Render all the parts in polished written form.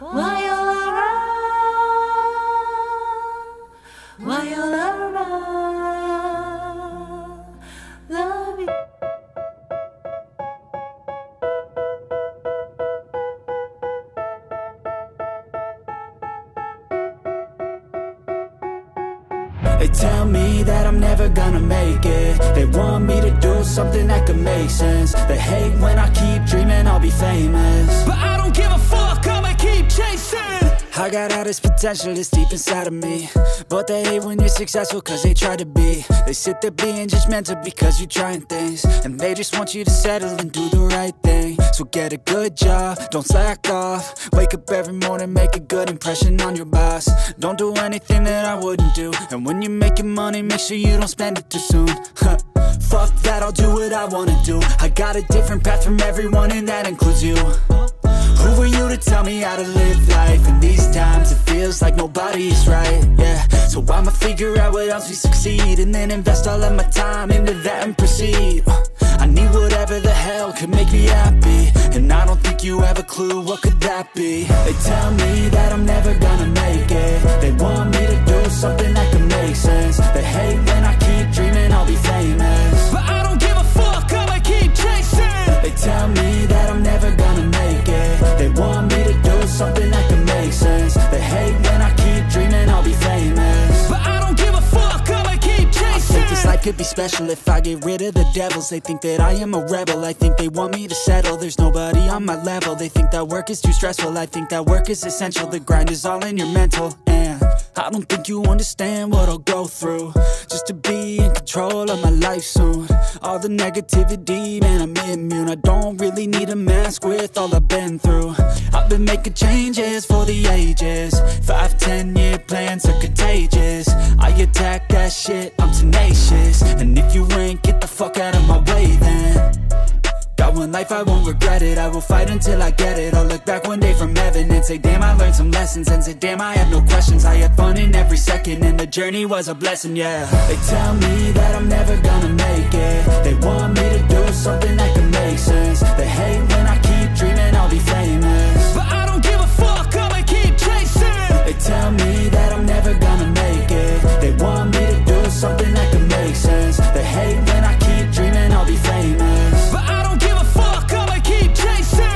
Why you run? Why you run? Love you. They tell me that I'm never gonna make it. They want me to do something that could make sense. They hate when I keep dreaming I'll be famous, but I don't give a fuck, I'ma keep chasing. I got all this potential that's deep inside of me, but they hate when you're successful cause they try to be. They sit there being judgmental because you're trying things, and they just want you to settle and do the right thing. So get a good job, don't slack off. Wake up every morning, make a good impression on your boss. Don't do anything that I wouldn't do, and when you're making money, make sure you don't spend it too soon. Fuck that, I'll do what I wanna do. I got a different path from everyone, and that includes you. Who are you to tell me how to live life? In these times it feels like nobody is right, yeah. So I'ma figure out what else we succeed, and then invest all of my time into that and proceed. I need whatever the hell could make me happy, and I don't think you have a clue what could that be. They tell me that I'm never gonna make it. They want me to do something that could make sense. They hate when I keep dreaming I'll be famous, but I don't give a fuck, I'ma keep chasing. They tell me that I'm never gonna make it. They want me to do something that could make sense. They hate when I keep dreaming I'll be famous, but I don't give a fuck, I'ma keep chasing. I think this life could be special if I get rid of the devils. They think that I am a rebel, I think they want me to settle. There's nobody on my level. They think that work is too stressful, I think that work is essential. The grind is all in your mental, and I don't think you understand what I'll go through just to be in control of my life soon. All the negativity, man, I'm immune. I don't really need a mask with all I've been through. I've been making changes for the ages. 5-10-year plans are contagious. I attack that shit, I'm tenacious. And if you ain't, get the fuck out of my way then. Got one life, I won't regret it. I will fight until I get it. I'll look back one day from heaven and say, damn, I learned some lessons. And say, damn, I had no questions. I had fun in every second, and the journey was a blessing, yeah. They tell me that I'm never gonna make it. They want me to do something that can make sense. They hate when I keep dreaming I'll be famous, but I don't give a fuck, I'ma keep chasing. They tell me that I'm never gonna make it. They want me to do something that can make sense. They hate when I keep dreaming I'll be famous, but I don't give a fuck, I'ma keep chasing.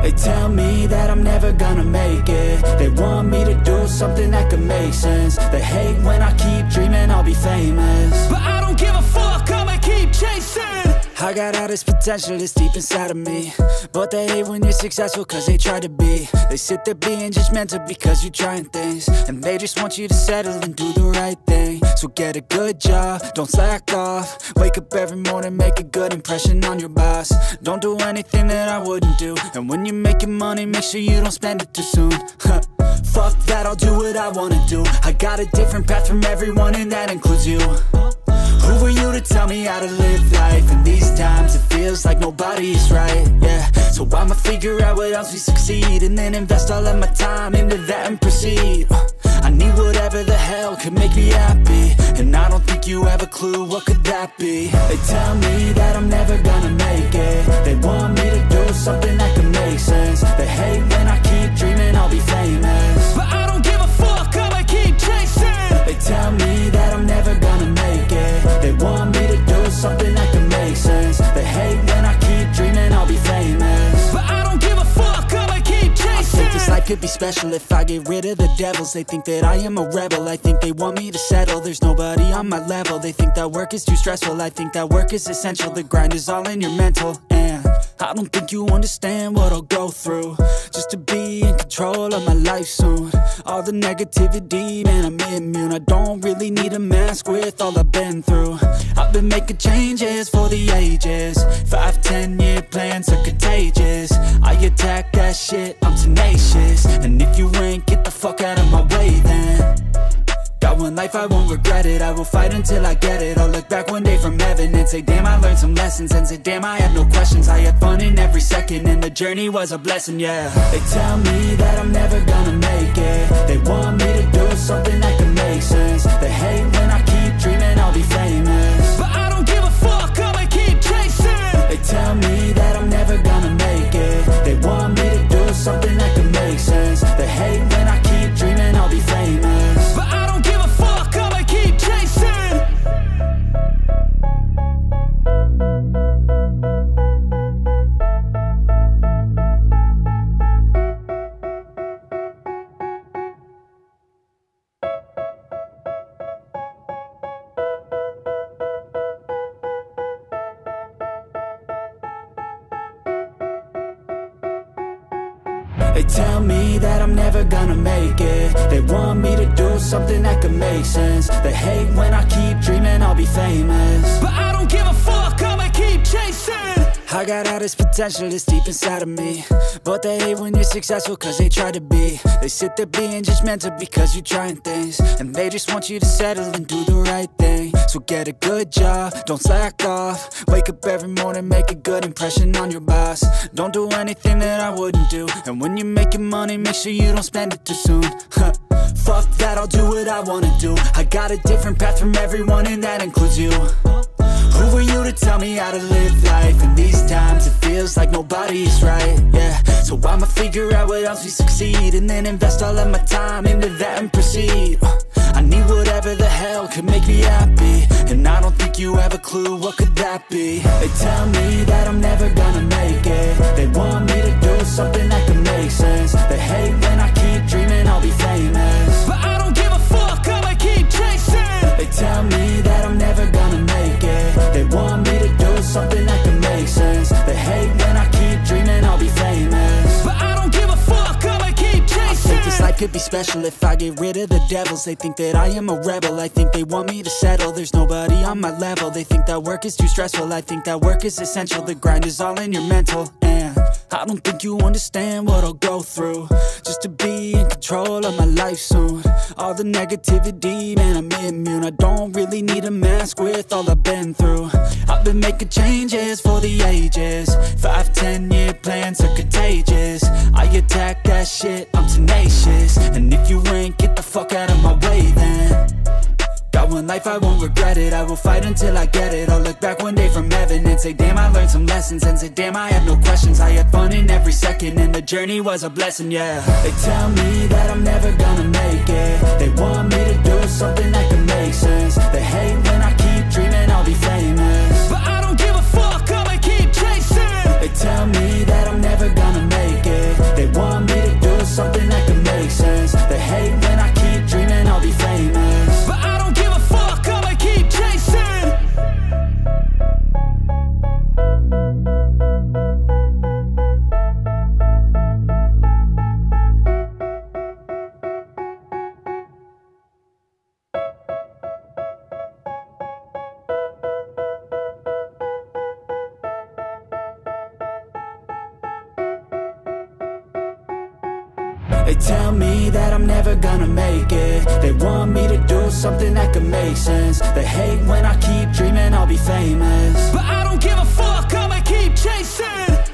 They tell me that I'm never gonna make it. They want me to do something that could make sense. They hate when I keep dreaming I'll be famous, but I don't give a fuck, I'ma keep chasing. I got all this potential that's deep inside of me, but they hate when you're successful cause they try to be. They sit there being judgmental because you're trying things, and they just want you to settle and do the right thing. So get a good job, don't slack off. Wake up every morning, make a good impression on your boss. Don't do anything that I wouldn't do, and when you're making money, make sure you don't spend it too soon. Fuck that, I'll do what I wanna do. I got a different path from everyone, and that includes you. Who are you to tell me how to live life? In these times it feels like nobody is right, yeah. So I'ma figure out what else we succeed, and then invest all of my time into that and proceed. I need whatever the hell could make me happy, and I don't think you have a clue what could that be. They tell me that I'm never gonna make it. They want me to do something that can make sense. They hate when I keep dreaming I'll be famous, but I don't give a fuck, I'ma keep chasing. They tell me that I'm never gonna make it. They want me to do something that can make sense. They hate when I keep dreaming I'll be famous, but I don't give a fuck, I'ma keep chasing. I think this life could be special if I get rid of the devils. They think that I am a rebel, I think they want me to settle. There's nobody on my level. They think that work is too stressful, I think that work is essential. The grind is all in your mental, and I don't think you understand what I'll go through just to be in control of my life soon. All the negativity, man, I'm immune. I don't really need a mask with all I've been through. I've been making changes for the ages. 5-10-year plans are contagious. I attack that shit, I'm tenacious. And if you ain't, get the fuck out of my way then. Got one life, I won't regret it. I will fight until I get it. I'll look back one day from say damn I learned some lessons, and say damn I had no questions. I had fun in every second and the journey was a blessing, yeah. They tell me that I'm never gonna make it. They want me to do something that can make sense. They hate when I keep dreaming I'll be famous, but I don't give a fuck, I'ma keep chasing. They tell me that I'm never gonna make it. They want me to do something that can make sense. They hate when I keep dreaming I'll be famous, but I don't give a fuck, I'ma keep chasing. They tell me that I'm never gonna make it. They want me to do something that can make sense. They hate when I keep dreaming I'll be famous, but I don't give a fuck, I'ma keep chasing. I got all this potential that's deep inside of me, but they hate when you're successful cause they try to be. They sit there being judgmental because you're trying things, and they just want you to settle and do the right thing. So get a good job, don't slack off. Wake up every morning, make a good impression on your boss. Don't do anything that I wouldn't do, and when you're making money, make sure you don't spend it too soon. Fuck that, I'll do what I wanna do. I got a different path from everyone and that includes you. Who are you to tell me how to live life? In these times it feels like nobody's right, yeah. So I'ma figure out what else we succeed, and then invest all of my time into that and proceed. I need whatever the hell could make me happy, and I don't think you have a clue what could that be. They tell me that I'm never gonna make it. They want me to do something that can make sense. They hate when I keep dreaming I'll be famous, but I don't give a fuck, I'ma keep chasing. They tell me that I'm never gonna make it. They want me to do something that can make sense. They hate when I keep dreaming I'll be famous, but I don't give a fuck, I'ma keep chasing. I think this life could be special if I get rid of the devils. They think that I am a rebel, I think they want me to settle. There's nobody on my level. They think that work is too stressful, I think that work is essential. The grind is all in your mental, and I don't think you understand what I'll go through just to be in control of my life soon. All the negativity, man, I'm immune. I don't really need a mask with all I've been through. I've been making changes for the ages. 5-10 year plans are contagious. I attack that shit, I'm tenacious. And if you ain't, get the fuck out of my way then. Got one life, I won't regret it. I will fight until I get it. I'll look back one day from heaven and say damn I learned some lessons, and say damn I had no questions. I had fun in every second and the journey was a blessing, yeah. They tell me that I'm never gonna make it. They want me to do something that can make sense. They hate when I keep dreaming I'll be famous, but I don't give a fuck, I'ma keep chasing. They tell me that I'm never gonna make it. They want me to do something that can make sense. They hate when I keep dreaming I'll be famous, but I don't give a fuck, I'ma keep chasing. They tell me that I'm never gonna make it. They want me to do something that can make sense. They hate when I keep dreaming I'll be famous, but I don't give a fuck, I'ma keep chasing.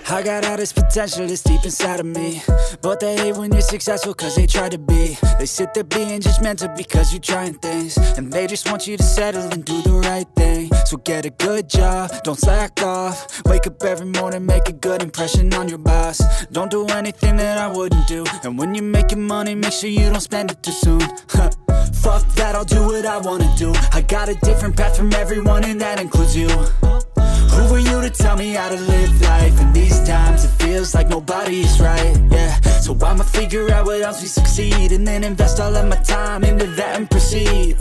I got all this potential that's deep inside of me, but they hate when you're successful cause they try to be. They sit there being judgmental because you're trying things, and they just want you to settle and do the right thing. So get a good job, don't slack off. Wake up every morning, make a good impression on your boss. Don't do anything that I wouldn't do, and when you're making money, make sure you don't spend it too soon. Fuck that, I'll do what I wanna do. I got a different path from everyone and that includes you. Who are you to tell me how to live life? In these times it feels like nobody's right, yeah. So I'ma figure out what else we succeed, and then invest all of my time into that and proceed.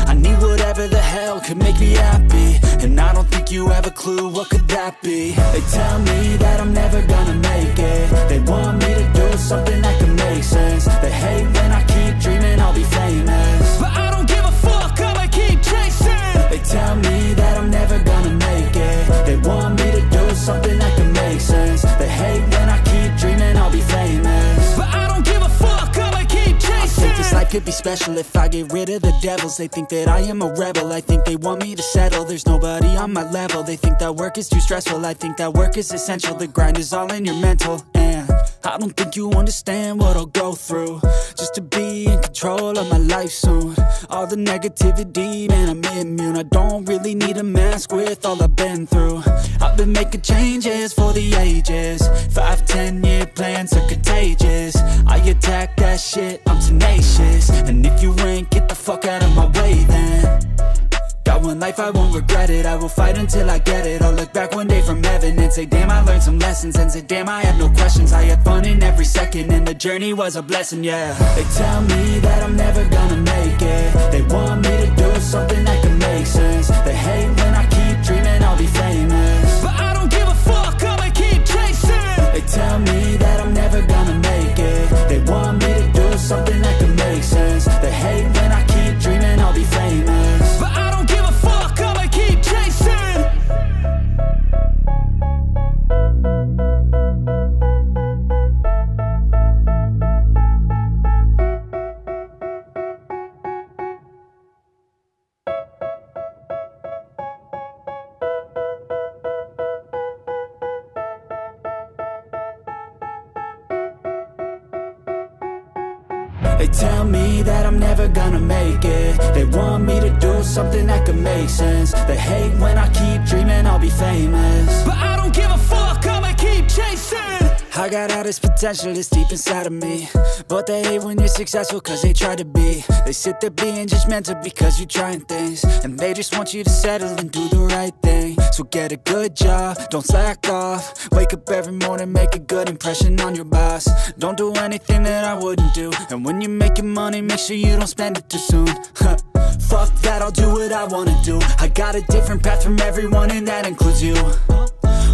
I need whatever the hell could make me happy, and I don't think you have a clue what could that be. They tell me that I'm never gonna make it. They want me to do something that can make sense. They hate when I keep dreaming I'll be famous, but I don't give a fuck, I'ma keep chasing. They tell me that I'm never gonna make it. They want me to do something that can make sense. They hate when I keep dreaming I'll be famous, but I don't give a fuck, I'ma keep chasing. I think this life could be special if I get rid of the devils. They think that I am a rebel, I think they want me to settle. There's nobody on my level, they think that work is too stressful. I think that work is essential, the grind is all in your mental. And I don't think you understand what I'll go through just to be in control of my life soon. All the negativity, man, I'm immune. I don't really need a mask with all I've been through. I've been making changes for the ages. 5-10 year plans are contagious. I attack that shit, I'm tenacious. And if you ain't, get the fuck out of my way then. Got one life, I won't regret it. I will fight until I get it. I'll look back one day from heaven and say, damn, I learned some lessons. And say, damn, I have no questions. I had fun in every second, and the journey was a blessing, yeah. They tell me that I'm never gonna make it. They want me to do something that can make sense. They hate when I keep dreaming I'll be famous, but I don't give a fuck, I'ma keep chasing. They tell me that I'm never gonna make it. They want me to do something that can make sense. They hate when I keep dreaming I'll be famous, but I don't give a fuck, I'ma keep chasing. They tell me that I'm never gonna make it. They want me to do something that can make sense. They hate when I keep dreaming I'll be famous, but I don't give a fuck, I'ma keep chasing. I got all this potential that's deep inside of me, but they hate when you're successful cause they try to be. They sit there being judgmental because you're trying things, and they just want you to settle and do the right thing. So get a good job, don't slack off. Wake up every morning, make a good impression on your boss. Don't do anything that I wouldn't do, and when you're making money, make sure you don't spend it too soon. Fuck that, I'll do what I wanna do. I got a different path from everyone, and that includes you.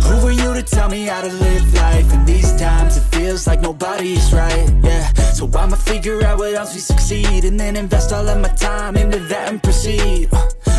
Who are you to tell me how to live life? In these times it feels like nobody's right, yeah. So I'ma figure out what else we succeed, and then invest all of my time into that and proceed.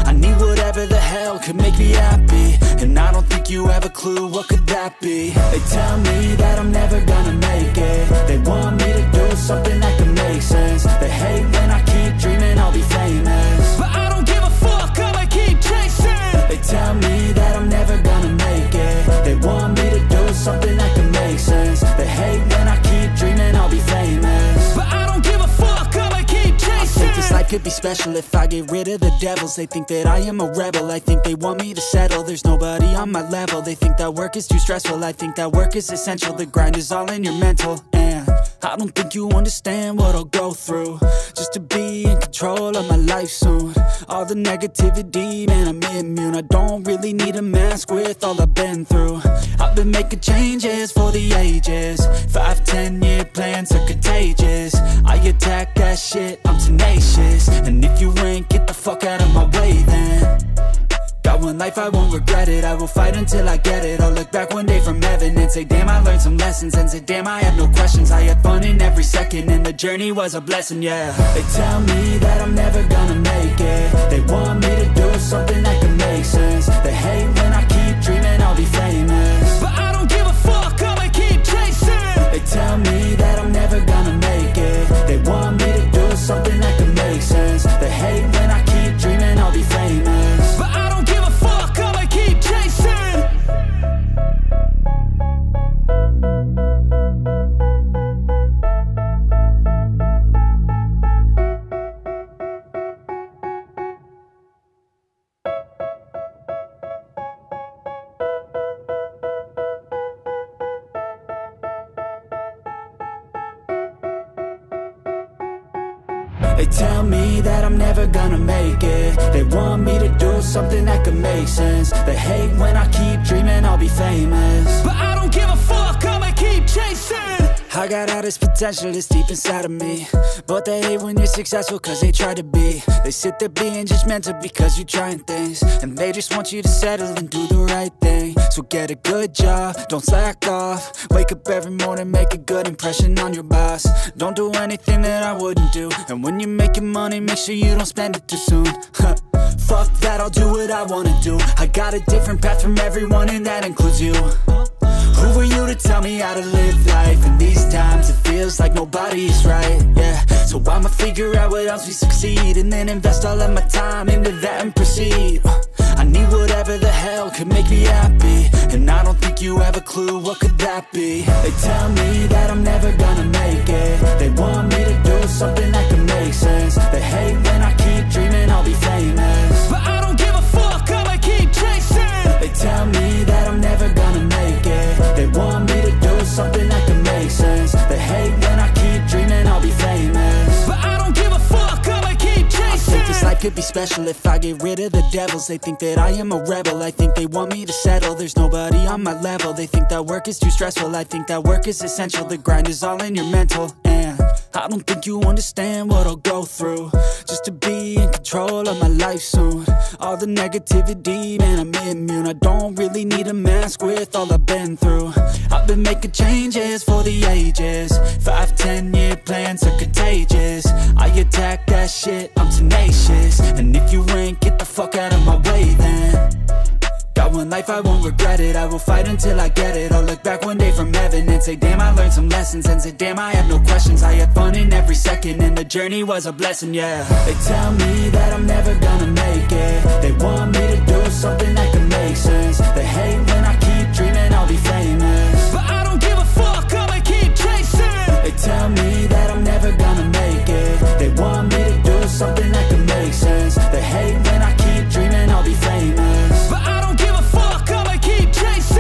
I need whatever the hell could make me happy, and I don't think you have a clue what could that be. They tell me that I'm never gonna make it. They want me to do something that can make sense. They hate when I keep dreaming I'll be famous, but I don't give a fuck, I'ma keep chasing. They tell me that I'm never gonna make it. They want me to do something that can make sense. They hate when I keep dreaming I'll be famous, but I don't give a fuck, I'ma keep chasing. I think this life could be special if I get rid of the devils. They think that I am a rebel, I think they want me to settle. There's nobody on my level, they think that work is too stressful. I think that work is essential, the grind is all in your mental. And I don't think you understand what I'll go through just to be in control of my life soon. All the negativity, man, I'm immune. I don't really need a mask with all I've been through. I've been making changes for the ages. 5-10 year plans are contagious. I attack that shit, I'm tenacious. And if you ain't, get the fuck out of my way then. Got one life, I won't regret it. I will fight until I get it. I'll look back one day from heaven and say, damn, I learned some lessons. And say, damn, I have no questions. I had fun in every second, and the journey was a blessing, yeah. They tell me that I'm never gonna make it. They want me to do something that can make sense. They hate when I keep dreaming I'll be famous, but I don't give a fuck, I'ma keep chasing. They tell me that I'm never gonna make it. They want me to do something that can make sense. They hate when I keep dreaming I'll be famous, but I don't give a fuck, I'ma keep chasing. They tell me that I'm never gonna make it. They want me to do something that can make sense. They hate when I keep dreaming I'll be famous, but I don't give a fuck, I'ma keep chasing. I got all this potential that's deep inside of me, but they hate when you're successful cause they try to be. They sit there being judgmental because you're trying things, and they just want you to settle and do the right thing. So get a good job, don't slack off. Wake up every morning, make a good impression on your boss. Don't do anything that I wouldn't do, and when you're making money, make sure you don't spend it too soon. Fuck that, I'll do what I wanna do. I got a different path from everyone, and that includes you. Who are you to tell me how to live life? In these times it feels like nobody is right, yeah. So I'ma figure out what else we succeed, and then invest all of my time into that and proceed. I need whatever the hell could make me happy, and I don't think you have a clue what could that be. They tell me that I'm never gonna make it. They want me to do something that can make sense. They hate when I keep dreaming I'll be famous, but I don't give a fuck, I'ma keep chasing. They tell me that I'm never gonna make it. They want me to do something that can make sense. They hate when I keep dreaming I'll be famous, but I don't give a fuck, I'ma keep chasing. I think this life could be special if I get rid of the devils. They think that I am a rebel, I think they want me to settle. There's nobody on my level. They think that work is too stressful, I think that work is essential. The grind is all in your mental, and I don't think you understand what I'll go through just to be in control of my life soon. All the negativity, man, I'm immune. I don't really need a mask with all I've been through. I've been making changes for the ages. 5-10 year plans are contagious. I attack that shit, I'm tenacious. And if you ain't, get the fuck out of my way then. Got one life, I won't regret it. I will fight until I get it. I'll look back one day from heaven and say, damn, I learned some lessons. And say, damn, I have no questions. I had fun in every second, and the journey was a blessing, yeah. They tell me that I'm never gonna make it. They want me to do something that can make sense. They hate when I keep dreaming I'll be famous, but I don't give a fuck, I'ma keep chasing. They tell me that I'm never gonna make it. They want me to do something that can make sense. They hate when I keep dreaming I'll be famous, but I don't give a fuck, I'ma keep chasing.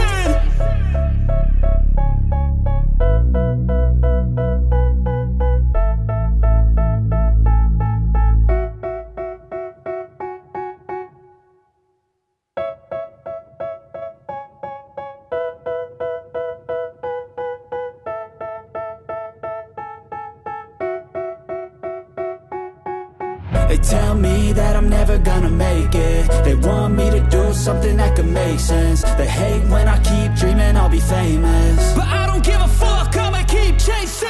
They tell me that I'm never gonna make it. They want me to do something that can make sense. They hate when I keep dreaming I'll be famous, but I don't give a fuck, I'ma keep chasing.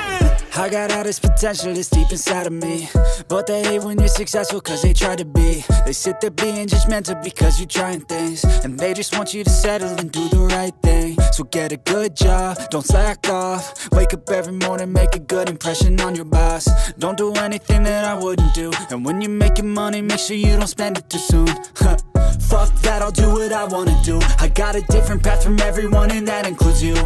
I got all this potential that's deep inside of me, but they hate when you're successful cause they try to be. They sit there being judgmental because you're trying things, and they just want you to settle and do the right thing. So get a good job, don't slack off. Wake up every morning, make a good impression on your boss. Don't do anything that I wouldn't do, and when you're making money, make sure you don't spend it too soon. Fuck that, I'll do what I wanna do. I got a different path from everyone, and that includes you.